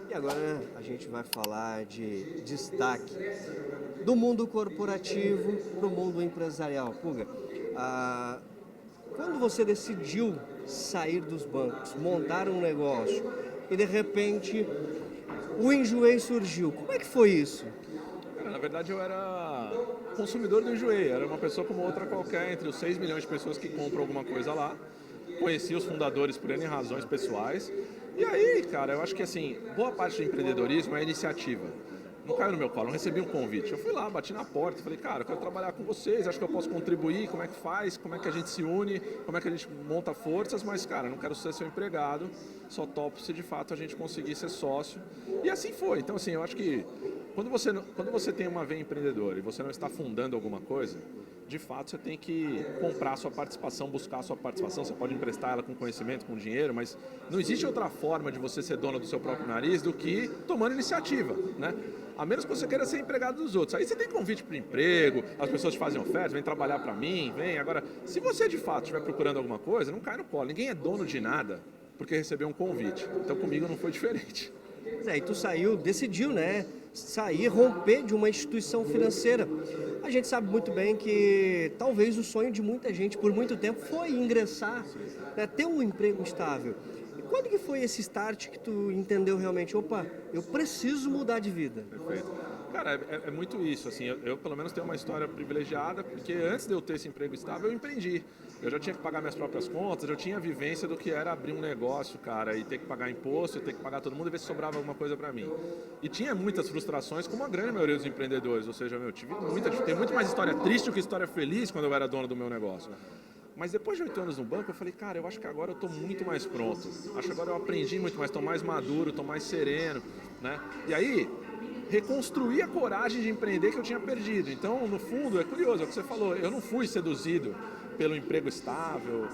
E agora a gente vai falar de destaque do mundo corporativo para o mundo empresarial. Puga, ah, quando você decidiu sair dos bancos, montar um negócio e de repente o Enjoei surgiu, como é que foi isso? Cara, na verdade eu era consumidor do Enjoei, era uma pessoa como outra qualquer, entre os 6 milhões de pessoas que compram alguma coisa lá. Conheci os fundadores por N razões pessoais. E aí, cara, eu acho que assim, boa parte do empreendedorismo é iniciativa. Não caiu no meu colo, não recebi um convite. Eu fui lá, bati na porta, falei, cara, eu quero trabalhar com vocês, acho que eu posso contribuir, como é que faz, como é que a gente se une, como é que a gente monta forças, mas, cara, não quero ser seu empregado, só topo se de fato a gente conseguir ser sócio. E assim foi. Então, assim, eu acho que quando você tem uma veia empreendedora e você não está fundando alguma coisa, de fato você tem que comprar a sua participação, buscar a sua participação. Você pode emprestar ela com conhecimento, com dinheiro, mas não existe outra forma de você ser dono do seu próprio nariz do que tomando iniciativa, né? A menos que você queira ser empregado dos outros. Aí você tem convite para o emprego, as pessoas te fazem ofertas, vem trabalhar para mim, vem. Agora, se você de fato estiver procurando alguma coisa, não cai no colo. Ninguém é dono de nada porque recebeu um convite. Então comigo não foi diferente. Pois é, e tu saiu, decidiu, né? Sair, romper de uma instituição financeira. A gente sabe muito bem que talvez o sonho de muita gente por muito tempo foi ingressar, né, ter um emprego estável. E quando que foi esse start que tu entendeu realmente, opa, eu preciso mudar de vida? Perfeito. Cara, é muito isso, assim, eu pelo menos tenho uma história privilegiada, porque antes de eu ter esse emprego estável, eu empreendi. Eu já tinha que pagar minhas próprias contas, eu tinha a vivência do que era abrir um negócio, cara, e ter que pagar imposto, e ter que pagar todo mundo e ver se sobrava alguma coisa pra mim. E tinha muitas frustrações, como a grande maioria dos empreendedores, ou seja, tem muito mais história triste do que história feliz quando eu era dono do meu negócio. Mas depois de 8 anos no banco, eu falei, cara, eu acho que agora eu estou muito mais pronto. Acho que agora eu aprendi muito mais, estou mais maduro, estou mais sereno, né? E aí, reconstruir a coragem de empreender que eu tinha perdido. Então, no fundo, é curioso, é o que você falou, eu não fui seduzido pelo emprego estável,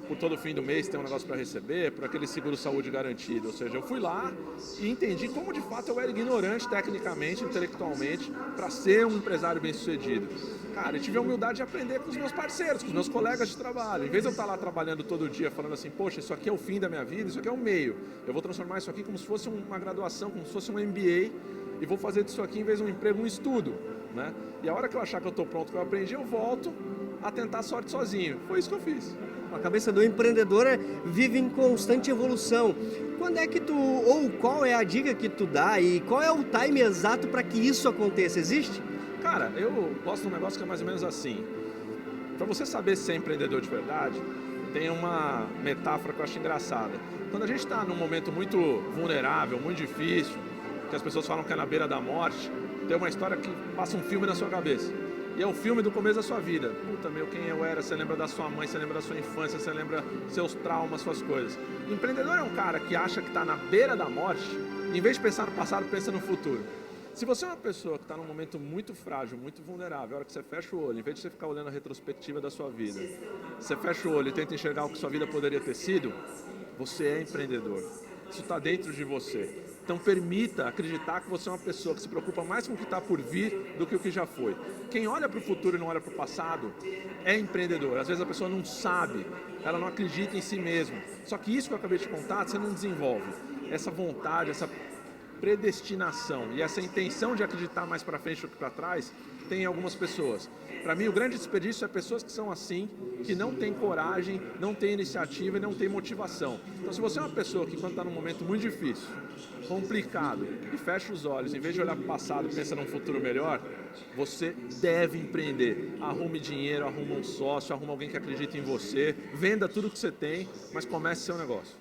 por todo fim do mês ter um negócio para receber, por aquele seguro-saúde garantido. Ou seja, eu fui lá e entendi como de fato eu era ignorante tecnicamente, intelectualmente, para ser um empresário bem-sucedido. Cara, eu tive a humildade de aprender com os meus parceiros, com os meus colegas de trabalho. Em vez de eu estar lá trabalhando todo dia falando assim, poxa, isso aqui é o fim da minha vida, isso aqui é o meio. Eu vou transformar isso aqui como se fosse uma graduação, como se fosse um MBA, e vou fazer disso aqui, em vez de um emprego, um estudo, né? E a hora que eu achar que eu estou pronto, que eu aprendi, eu volto a tentar a sorte sozinho. Foi isso que eu fiz. A cabeça do empreendedor vive em constante evolução. Quando é que ou qual é a dica que tu dá e qual é o time exato para que isso aconteça? Existe? Cara, eu gosto de um negócio que é mais ou menos assim. Para você saber se é empreendedor de verdade, tem uma metáfora que eu acho engraçada. Quando a gente está num momento muito vulnerável, muito difícil, que as pessoas falam que é na beira da morte, tem uma história que passa um filme na sua cabeça. E é o filme do começo da sua vida. Puta, meu, quem eu era? Você lembra da sua mãe, você lembra da sua infância, você lembra seus traumas, suas coisas. Empreendedor é um cara que acha que está na beira da morte, em vez de pensar no passado, pensa no futuro. Se você é uma pessoa que está num momento muito frágil, muito vulnerável, a hora que você fecha o olho, em vez de você ficar olhando a retrospectiva da sua vida, você fecha o olho e tenta enxergar o que sua vida poderia ter sido, você é empreendedor. Isso está dentro de você. Então permita acreditar que você é uma pessoa que se preocupa mais com o que está por vir do que o que já foi. Quem olha para o futuro e não olha para o passado é empreendedor. Às vezes a pessoa não sabe, ela não acredita em si mesma. Só que isso que eu acabei de contar, você não desenvolve. Essa vontade, essa predestinação e essa intenção de acreditar mais para frente do que para trás tem em algumas pessoas. Para mim, o grande desperdício é pessoas que são assim, que não têm coragem, não têm iniciativa e não têm motivação. Então, se você é uma pessoa que quando está num momento muito difícil, complicado, e fecha os olhos, em vez de olhar para o passado e pensa num futuro melhor, você deve empreender. Arrume dinheiro, arrume um sócio, arrume alguém que acredite em você, venda tudo que você tem, mas comece seu negócio.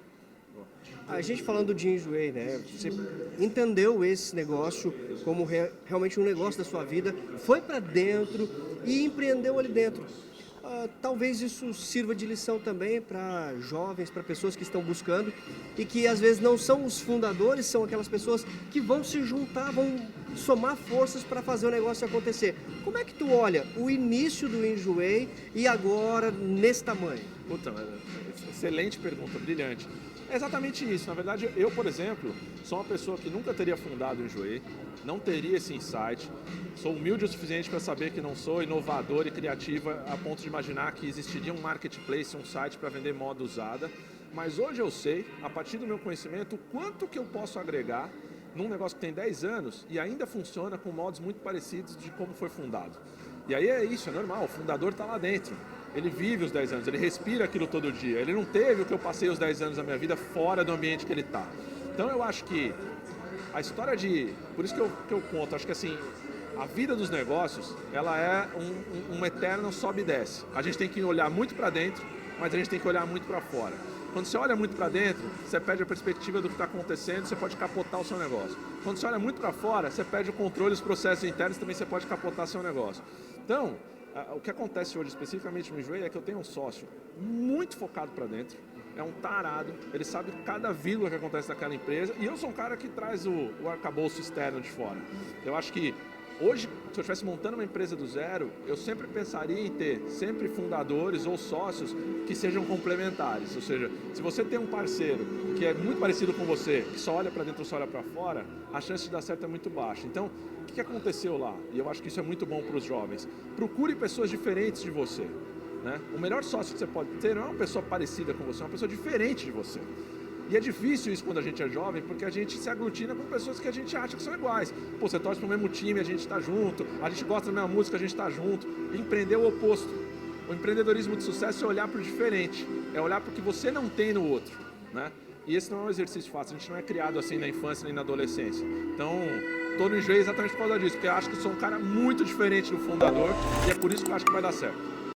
A gente falando de Enjoei, né? Você entendeu esse negócio como realmente um negócio da sua vida, foi para dentro e empreendeu ali dentro. Talvez isso sirva de lição também para jovens, para pessoas que estão buscando e que às vezes não são os fundadores, são aquelas pessoas que vão se juntar, vão somar forças para fazer o negócio acontecer. Como é que tu olha o início do Enjoei e agora nesse tamanho? Puta, excelente pergunta, brilhante. É exatamente isso. Na verdade, eu, por exemplo, sou uma pessoa que nunca teria fundado o Enjoei, não teria esse insight. Sou humilde o suficiente para saber que não sou inovador e criativa a ponto de imaginar que existiria um marketplace, um site para vender moda usada. Mas hoje eu sei, a partir do meu conhecimento, o quanto que eu posso agregar num negócio que tem 10 anos e ainda funciona com modos muito parecidos de como foi fundado. E aí é isso, é normal, o fundador está lá dentro. Ele vive os 10 anos, ele respira aquilo todo dia. Ele não teve o que eu passei os 10 anos da minha vida fora do ambiente que ele está. Então eu acho que a história de... Por isso que eu conto, acho que assim, a vida dos negócios, ela é um eterno sobe e desce. A gente tem que olhar muito para dentro, mas a gente tem que olhar muito para fora. Quando você olha muito para dentro, você perde a perspectiva do que está acontecendo, você pode capotar o seu negócio. Quando você olha muito para fora, você perde o controle dos processos internos, também você pode capotar seu negócio. Então, o que acontece hoje, especificamente no Enjoei, é que eu tenho um sócio muito focado para dentro, é um tarado, ele sabe cada vírgula que acontece naquela empresa, e eu sou um cara que traz o arcabouço externo de fora. Eu acho que hoje, se eu estivesse montando uma empresa do zero, eu sempre pensaria em ter sempre fundadores ou sócios que sejam complementares. Ou seja, se você tem um parceiro que é muito parecido com você, que só olha para dentro ou só olha para fora, a chance de dar certo é muito baixa. Então, o que aconteceu lá? E eu acho que isso é muito bom para os jovens. Procure pessoas diferentes de você, né? O melhor sócio que você pode ter não é uma pessoa parecida com você, é uma pessoa diferente de você. E é difícil isso quando a gente é jovem, porque a gente se aglutina com pessoas que a gente acha que são iguais. Pô, você torce pro mesmo time, a gente está junto, a gente gosta da mesma música, a gente está junto. E empreender é o oposto. O empreendedorismo de sucesso é olhar para o diferente, é olhar para o que você não tem no outro, né? E esse não é um exercício fácil, a gente não é criado assim na infância nem na adolescência. Então, tô no Enjoei exatamente por causa disso, porque eu acho que sou um cara muito diferente do fundador e é por isso que eu acho que vai dar certo.